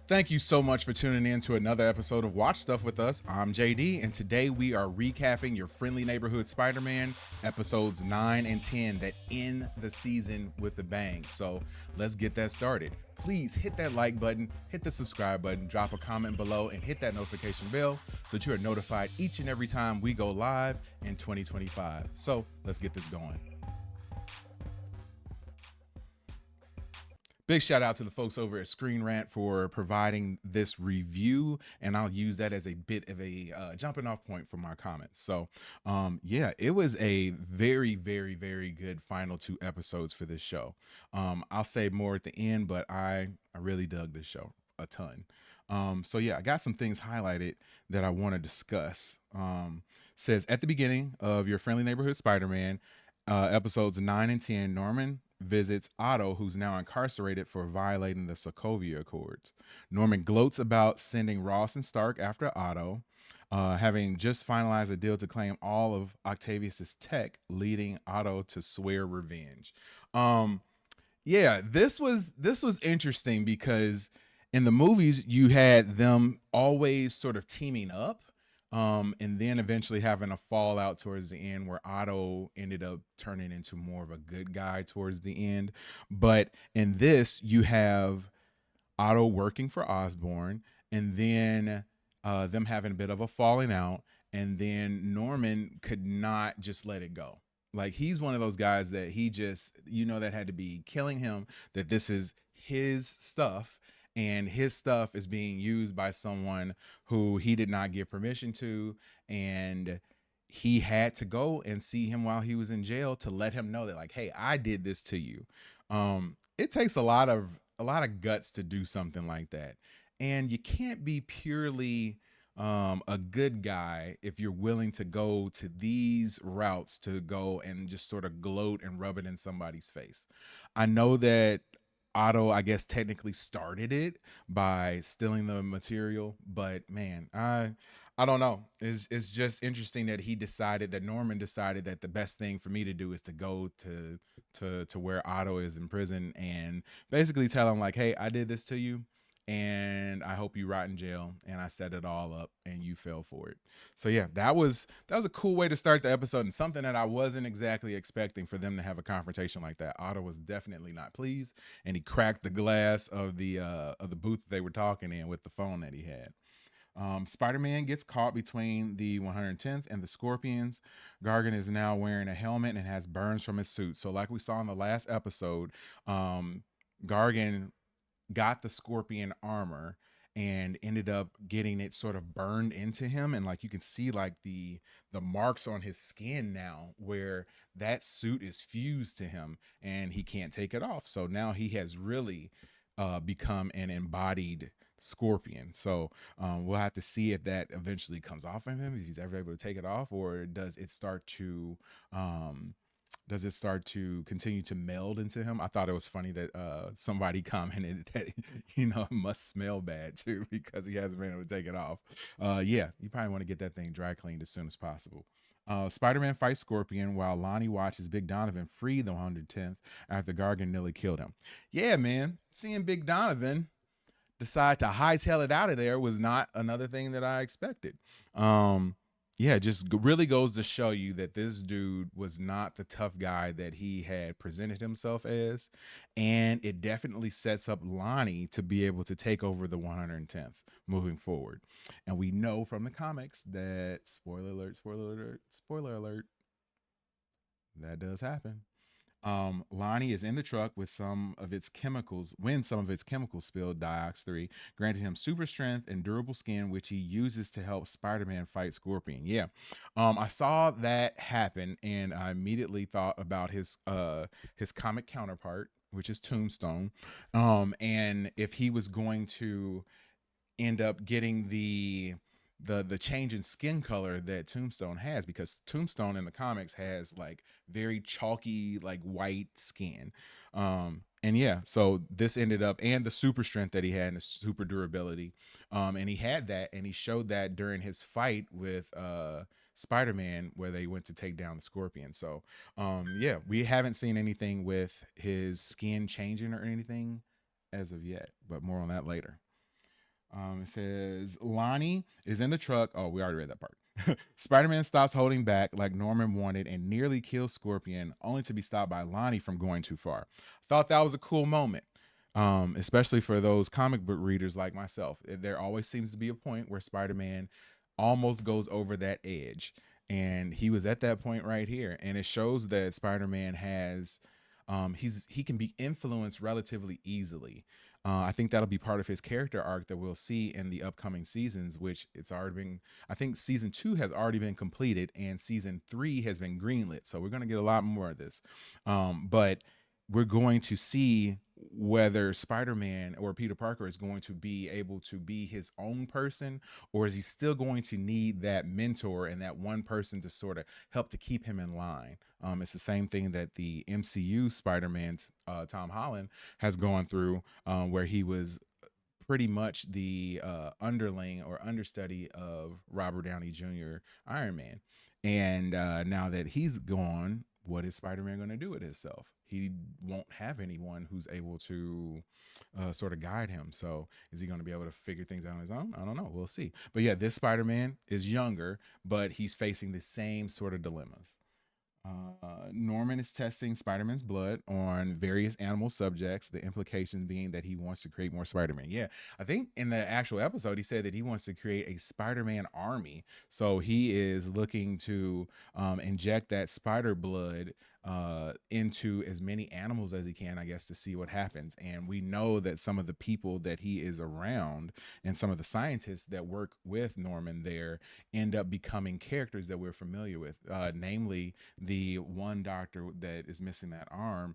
Thank you so much for tuning in to another episode of Watch Stuff with us. I'm JD, and today we are recapping Your Friendly Neighborhood Spider-Man episodes 9 and 10 that end the season with a bang. So let's get that started. Please hit that like button, hit the subscribe button, drop a comment below, and hit that notification bell so that you are notified each and every time we go live in 2025. So let's get this going. Big shout out to the folks over at Screen Rant for providing this review, and I'll use that as a bit of a jumping off point for my comments. So, yeah, it was a very, very, very good final two episodes for this show. I'll say more at the end, but I really dug this show a ton. So yeah, I got some things highlighted that I want to discuss. Says at the beginning of Your Friendly Neighborhood Spider-Man, episodes 9 and 10, Norman visits Otto, who's now incarcerated for violating the Sokovia Accords. Norman gloats about sending Ross and Stark after Otto, having just finalized a deal to claim all of Octavius's tech, leading Otto to swear revenge. Um, yeah, this was interesting because in the movies you had them always sort of teaming up, and then eventually having a fallout towards the end where Otto ended up turning into more of a good guy towards the end. But in this, you have Otto working for Osborn, and then them having a bit of a falling out, and then Norman could not just let it go. Like he's one of those guys that he just, that had to be killing him, that this is his stuff and his stuff is being used by someone who he did not give permission to, and he had to go and see him while he was in jail to let him know that, like, hey, I did this to you. It takes a lot of guts to do something like that, and you can't be purely a good guy if you're willing to go to these routes to go and just sort of gloat and rub it in somebody's face. I know that Otto, I guess, technically started it by stealing the material, but man, I don't know. It's just interesting that Norman decided that the best thing for me to do is to go to where Otto is in prison and basically tell him, like, hey, I did this to you, and I hope you rot in jail, and I set it all up and you fell for it. So yeah, that was a cool way to start the episode, and something that I wasn't exactly expecting for them to have a confrontation like that. Otto was definitely not pleased, and he cracked the glass of the booth that they were talking in with the phone that he had. Spider-Man gets caught between the 110th and the Scorpions. Gargan is now wearing a helmet and has burns from his suit. So like we saw in the last episode, Gargan got the Scorpion armor and ended up getting it sort of burned into him, and like you can see like the marks on his skin now where that suit is fused to him and he can't take it off. So now he has really become an embodied Scorpion. So we'll have to see if that eventually comes off of him, if he's ever able to take it off, or um, does it start to continue to meld into him? I thought it was funny that somebody commented that it must smell bad too because he hasn't been able to take it off. Yeah, you probably want to get that thing dry cleaned as soon as possible. Spider-Man fights Scorpion while Lonnie watches Big Donovan free the 110th after Gargan nearly killed him. Yeah, man, seeing Big Donovan decide to hightail it out of there was not another thing that I expected. Um, yeah, just really goes to show you that this dude was not the tough guy that he had presented himself as. And it definitely sets up Lonnie to be able to take over the 110th moving forward. And we know from the comics that, spoiler alert, spoiler alert, spoiler alert, that does happen. Lonnie is in the truck with some of its chemicals when some of its chemicals spilled Diox 3, granting him super strength and durable skin, which he uses to help Spider-Man fight Scorpion. Yeah. I saw that happen and I immediately thought about his comic counterpart, which is Tombstone. And if he was going to end up getting the change in skin color that Tombstone has, because Tombstone in the comics has like very chalky like white skin. And yeah, so this ended up, and the super strength that he had and the super durability. And he had that, and he showed that during his fight with Spider-Man where they went to take down the Scorpion. So yeah, we haven't seen anything with his skin changing or anything as of yet, but more on that later. It says Lonnie is in the truck. Oh, we already read that part. Spider-Man stops holding back like Norman wanted and nearly kills Scorpion, only to be stopped by Lonnie from going too far. Thought that was a cool moment, especially for those comic book readers like myself. There always seems to be a point where Spider-Man almost goes over that edge, and he was at that point right here. And it shows that Spider-Man has, he can be influenced relatively easily. I think that'll be part of his character arc that we'll see in the upcoming seasons, which it's already been, I think season 2 has already been completed and season 3 has been greenlit. So we're going to get a lot more of this. But we're going to see whether Spider-Man or Peter Parker is going to be able to be his own person, or is he still going to need that mentor and that one person to sort of help to keep him in line. It's the same thing that the MCU Spider-Man, Tom Holland, has gone through, where he was pretty much the underling or understudy of Robert Downey Jr. Iron Man. And now that he's gone, what is Spider-Man going to do with himself? He won't have anyone who's able to sort of guide him. So is he going to be able to figure things out on his own? I don't know. We'll see. But yeah, this Spider-Man is younger, but he's facing the same sort of dilemmas. Norman is testing Spider-Man's blood on various animal subjects, the implication being that he wants to create more Spider-Man. Yeah, I think in the actual episode, he said that he wants to create a Spider-Man army. So he is looking to inject that spider blood into as many animals as he can, I guess, to see what happens. And we know that some of the people that he is around and some of the scientists that work with Norman there end up becoming characters that we're familiar with, namely the one doctor that is missing that arm,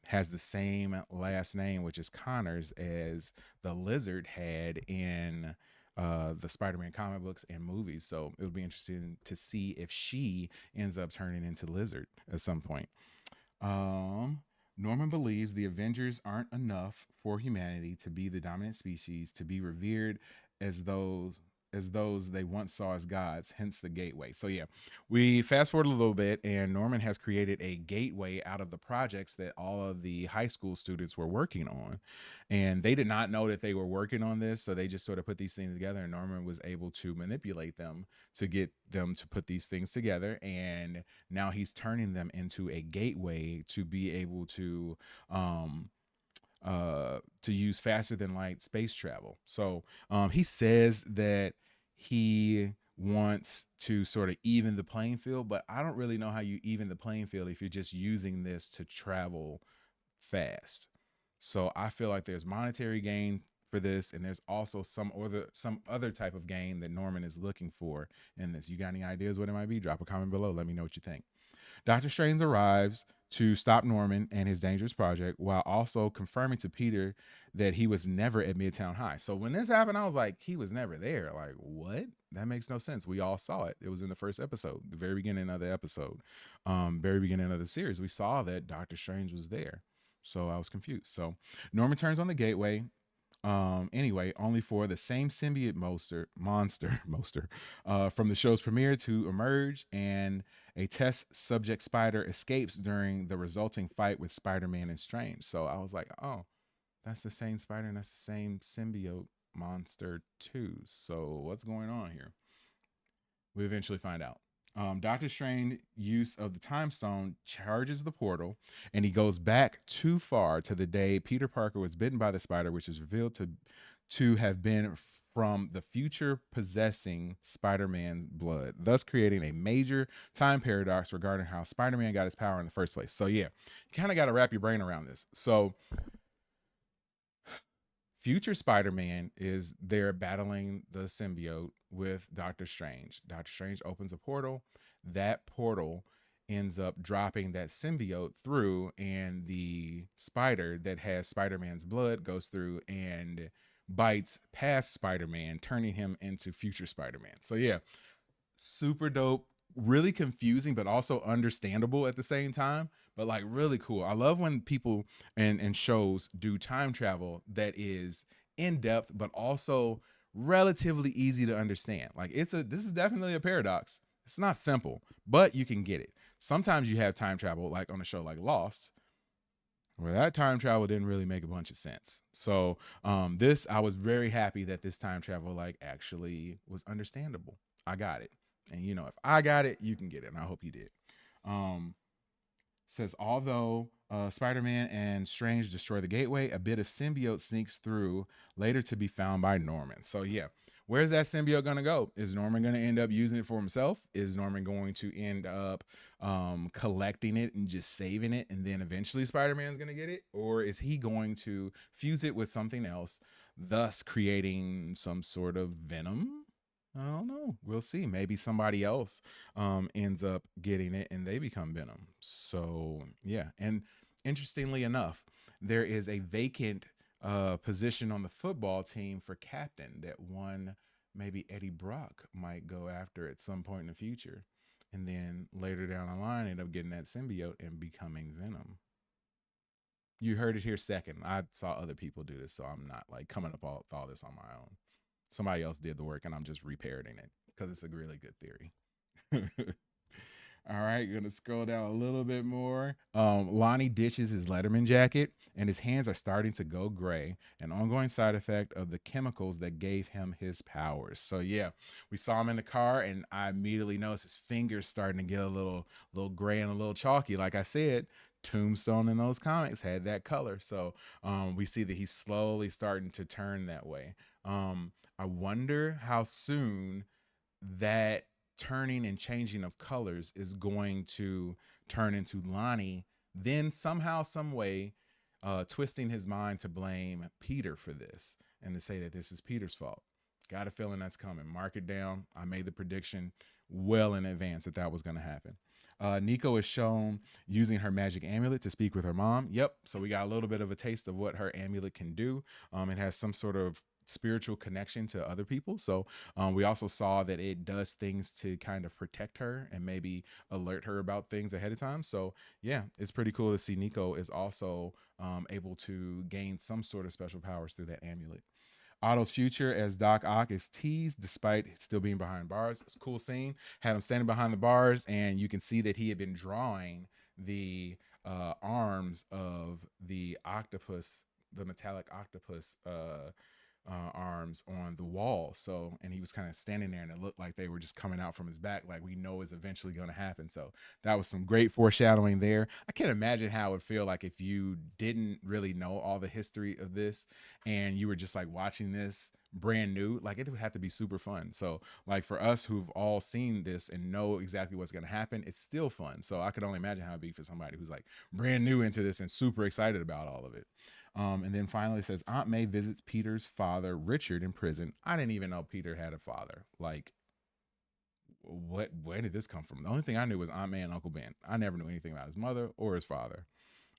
has the same last name, which is Connors, as the Lizard had in the Spider-Man comic books and movies. So it'll be interesting to see if she ends up turning into Lizard at some point. Um, Norman believes the Avengers aren't enough for humanity to be the dominant species, to be revered as those they once saw as gods, hence the gateway. So yeah, we fast forward a little bit, and Norman has created a gateway out of the projects that all of the high school students were working on. And they did not know that they were working on this, so they just sort of put these things together, and Norman was able to manipulate them to get them to put these things together. And now he's turning them into a gateway to be able um to use faster than light space travel. So he says that he wants to sort of even the playing field, but I don't really know how you even the playing field if you're just using this to travel fast. So I feel like there's monetary gain for this, and there's also some other type of gain that Norman is looking for in this. You got any ideas what it might be? Drop a comment below. Let me know what you think. Doctor Strange arrives to stop Norman and his dangerous project while also confirming to Peter that he was never at Midtown High. So when this happened, I was like, he was never there. Like, what? That makes no sense. We all saw it. It was in the first episode, the very beginning of the episode, very beginning of the series. We saw that Doctor Strange was there. So I was confused. So Norman turns on the gateway. Anyway, only for the same symbiote monster from the show's premiere to emerge, and a test subject spider escapes during the resulting fight with Spider-Man and Strange. So I was like, oh, that's the same spider and that's the same symbiote monster too. So what's going on here? We eventually find out. Doctor Strange's use of the time stone charges the portal, and he goes back too far to the day Peter Parker was bitten by the spider, which is revealed to have been from the future possessing Spider-Man's blood, thus creating a major time paradox regarding how Spider-Man got his power in the first place. So yeah, you kind of got to wrap your brain around this. So future Spider-Man is there battling the symbiote with Doctor Strange. Doctor Strange opens a portal. That portal ends up dropping that symbiote through, and the spider that has Spider-Man's blood goes through and bites past Spider-Man, turning him into future Spider-Man. So yeah, super dope, really confusing, but also understandable at the same time. But like really cool. I love when people and shows do time travel that is in depth, but also relatively easy to understand. Like this is definitely a paradox. It's not simple, but you can get it. Sometimes you have time travel, like on a show like Lost, Well, that time travel didn't really make a bunch of sense. So this, I was very happy that this time travel like actually was understandable. I got it. And you know, if I got it, you can get it. And I hope you did. Um, Says although Spider-Man and Strange destroy the gateway, a bit of symbiote sneaks through, later to be found by Norman. So yeah, where's that symbiote gonna go? Is Norman gonna end up using it for himself? Is Norman going to end up collecting it and just saving it, and then eventually Spider-Man's gonna get it, or is he going to fuse it with something else, thus creating some sort of Venom? I don't know. We'll see. Maybe somebody else ends up getting it and they become Venom. So yeah. And interestingly enough, there is a vacant position on the football team for captain that one maybe Eddie Brock might go after at some point in the future. And then later down the line, end up getting that symbiote and becoming Venom. You heard it here second. I saw other people do this, so I'm not like coming up all, with all this on my own. Somebody else did the work and I'm just reparroting it because it's a really good theory. All right, gonna scroll down a little bit more. Lonnie ditches his Letterman jacket and his hands are starting to go gray, an ongoing side effect of the chemicals that gave him his powers. So yeah, we saw him in the car and I immediately noticed his fingers starting to get a little gray and a little chalky. Like I said, Tombstone in those comics had that color. So we see that he's slowly starting to turn that way. I wonder how soon that turning and changing of colors is going to turn into Lonnie, then somehow, some way, twisting his mind to blame Peter for this and to say that this is Peter's fault. Got a feeling that's coming. Mark it down. I made the prediction well in advance that that was going to happen. Nico is shown using her magic amulet to speak with her mom. Yep. So we got a little bit of a taste of what her amulet can do. It has some sort of spiritual connection to other people. So we also saw that it does things to kind of protect her and maybe alert her about things ahead of time. So yeah, it's pretty cool to see Nico is also able to gain some sort of special powers through that amulet. Otto's future as Doc Ock is teased despite still being behind bars. It's a cool scene. Had him standing behind the bars, and you can see that he had been drawing the arms of the octopus, the metallic octopus arms on the wall. So, and he was kind of standing there and it looked like they were just coming out from his back, like we know is eventually going to happen. So that was some great foreshadowing there. I can't imagine how it would feel like if you didn't really know all the history of this and you were just like watching this brand new. Like it would have to be super fun. So like for us who've all seen this and know exactly what's going to happen, it's still fun. So I could only imagine how it'd be for somebody who's like brand new into this and super excited about all of it. And then finally it says Aunt May visits Peter's father, Richard, in prison. I didn't even know Peter had a father. Like, where did this come from? The only thing I knew was Aunt May and Uncle Ben. I never knew anything about his mother or his father.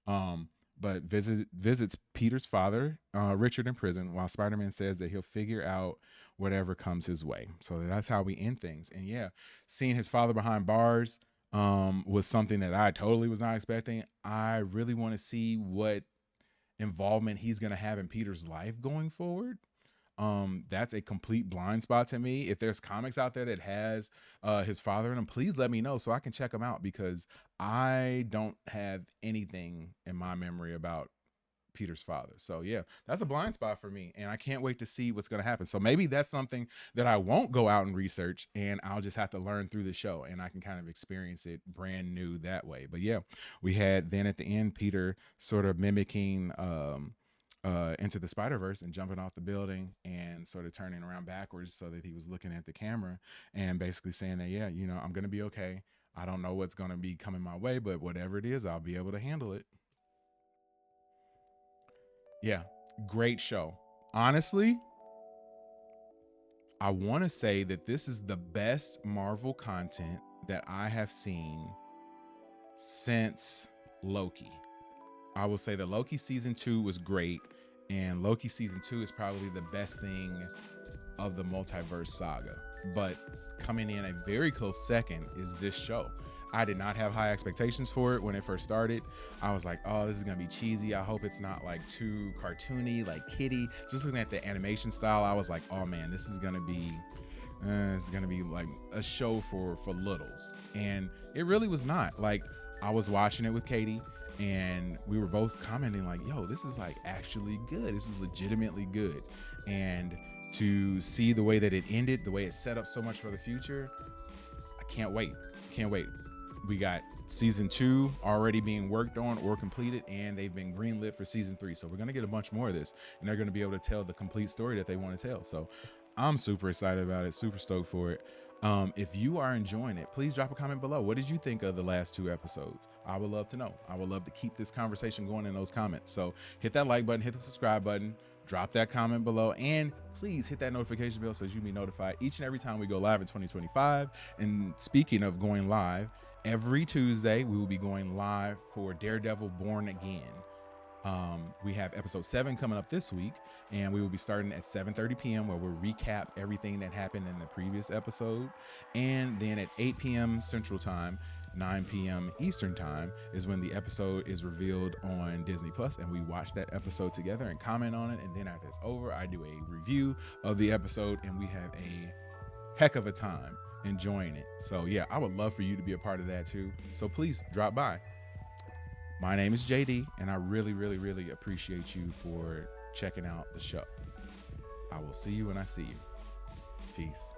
But visits Peter's father, Richard, in prison, while Spider-Man says that he'll figure out whatever comes his way. So that's how we end things. And yeah, seeing his father behind bars was something that I totally was not expecting. I really want to see what involvement he's going to have in Peter's life going forward. That's a complete blind spot to me. If there's comics out there that has his father in them, please let me know so I can check them out, because I don't have anything in my memory about Peter's father. So yeah, that's a blind spot for me, and I can't wait to see what's going to happen. So maybe that's something that I won't go out and research, and I'll just have to learn through the show, and I can kind of experience it brand new that way. But yeah, we had then at the end Peter sort of mimicking Into the Spider-Verse and jumping off the building and sort of turning around backwards so that he was looking at the camera and basically saying that, yeah, you know, I'm going to be okay. I don't know what's going to be coming my way, but whatever it is, I'll be able to handle it. Yeah, great show. Honestly, I want to say that this is the best Marvel content that I have seen since Loki. I will say that Loki season 2 was great, and Loki season 2 is probably the best thing of the multiverse saga. But coming in a very close second is this show. I did not have high expectations for it when it first started. I was like, oh, this is gonna be cheesy. I hope it's not like too cartoony, like kiddie. Just looking at the animation style, I was like, oh man, this is gonna be like a show for littles. And it really was not. Like, I was watching it with Katie, and we were both commenting like, yo, this is like actually good. This is legitimately good. And to see the way that it ended, the way it set up so much for the future, I can't wait. We got season 2 already being worked on or completed, and they've been greenlit for season 3. So we're going to get a bunch more of this, and they're going to be able to tell the complete story that they want to tell. So I'm super excited about it, super stoked for it. If you are enjoying it, please drop a comment below. What did you think of the last 2 episodes? I would love to know. I would love to keep this conversation going in those comments. So hit that like button, hit the subscribe button, drop that comment below, and please hit that notification bell so you can be notified each and every time we go live in 2025. And speaking of going live, every Tuesday we will be going live for Daredevil Born Again. We have episode 7 coming up this week, and we will be starting at 7:30 p.m. where we'll recap everything that happened in the previous episode. And then at 8 p.m. Central Time, 9 p.m. Eastern Time is when the episode is revealed on Disney Plus, and we watch that episode together and comment on it. And then after it's over, I do a review of the episode, and we have a heck of a time enjoying it. So yeah, I would love for you to be a part of that too. So please drop by. My name is JD, and I really, really, really appreciate you for checking out the show. I will see you when I see you. Peace.